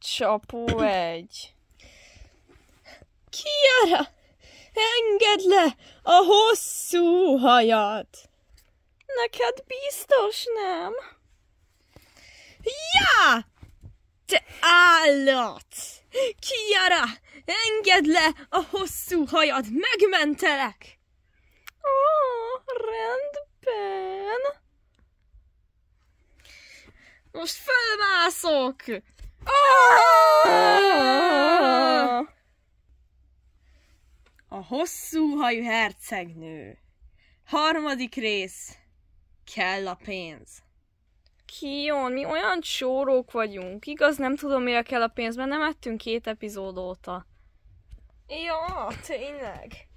Csapó egy. Kiara, engedd le a hosszú hajad! Neked biztos nem? Ja! Te állat! Kiara, engedd le a hosszú hajad, megmentelek! Ó, rendben. Most fölmászok! A hosszú hajú hercegnő. 3. rész. Kell a pénz. Kion, mi olyan csórók vagyunk. Igaz, nem tudom, mire kell a pénz, mert nem ettünk 2 epizód óta. Ja, tényleg.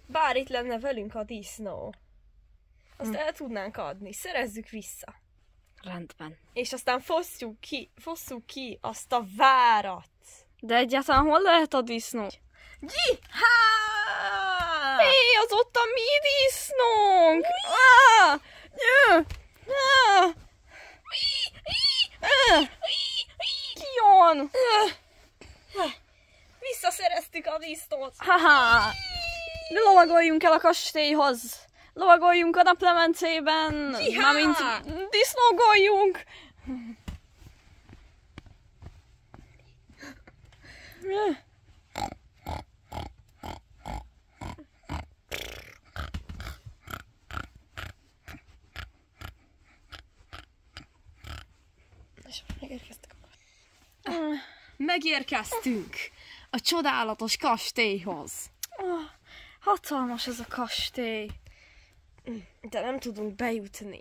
Bár itt lenne velünk a disznó. Azt el tudnánk adni, szerezzük vissza. Rendben. És aztán fosszuk ki azt a várat. De egyáltalán hol lehet a disznó? Jihá! Hé, az ott a mi disznónk! Kion! Visszaszereztük a disznót. Haha! Lovagoljunk el a kastélyhoz! Lovagoljunk a naplemencében! Mármint disznógoljunk! Megérkeztünk a csodálatos kastélyhoz. Hatalmas ez a kastély. De nem tudunk bejutni.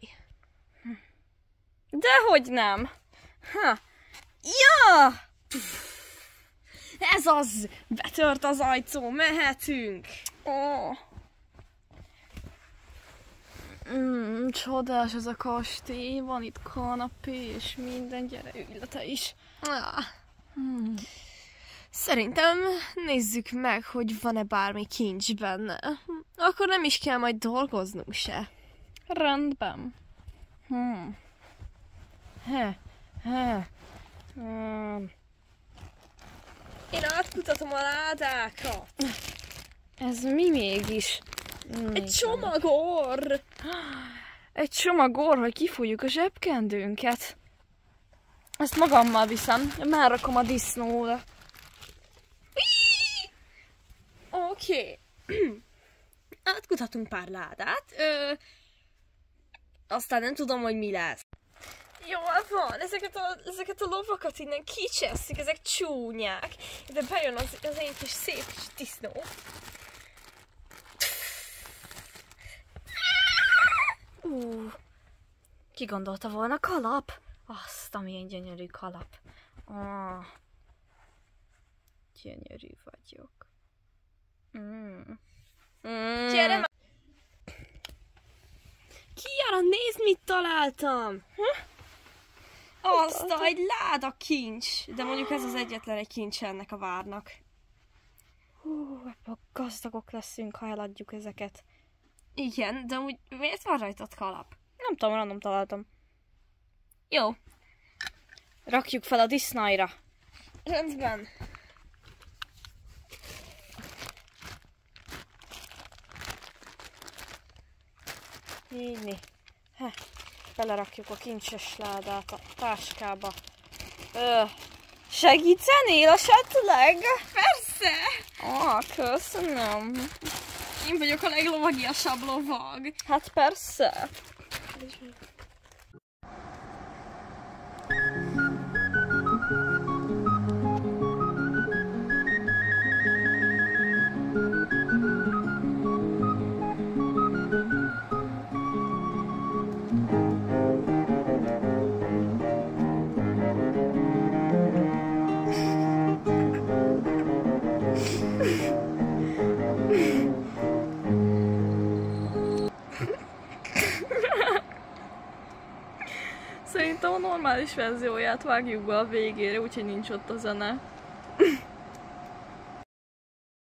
Dehogy nem! Ja! Ez az! Betört az ajtó, mehetünk! Csodás ez a kastély, van itt kanapé és minden, gyere, ülj le te is. Szerintem nézzük meg, hogy van-e bármi kincs benne. Akkor nem is kell majd dolgoznunk se. Rendben. Én átkutatom a ládákat. Ez mi mégis? Egy csomagor! Egy csomagor, hogy kifújjuk a zsebkendőnket. Ezt magammal viszem, már rakom a disznóra. Oké. Átkutatunk pár ládát. Aztán nem tudom, hogy mi lesz. Jól van, ezeket a lovakat innen kicseszik, ezek csúnyák. De bejön az én kis szép kis disznó. Ki gondolta volna kalap? Azt, amilyen gyönyörű kalap. Gyönyörű vagyok. Gyere már! Kiara, nézd, mit találtam! Azt egy láda kincs! De mondjuk ez az egyetlen egy kincs ennek a várnak. Ebből gazdagok leszünk, ha eladjuk ezeket. Igen, de úgy miért van rajtad kalap? Nem tudom, random találtam. Jó. Rakjuk fel a disznóra. Rendben. Így. Belerakjuk a kincses ládát a táskába. Segítenél esetleg? Persze! Köszönöm. Én vagyok a leglovagiasabb lovag. Hát persze. Szerintem a normális verzióját vágjuk be a végére, úgyhogy nincs ott a zene.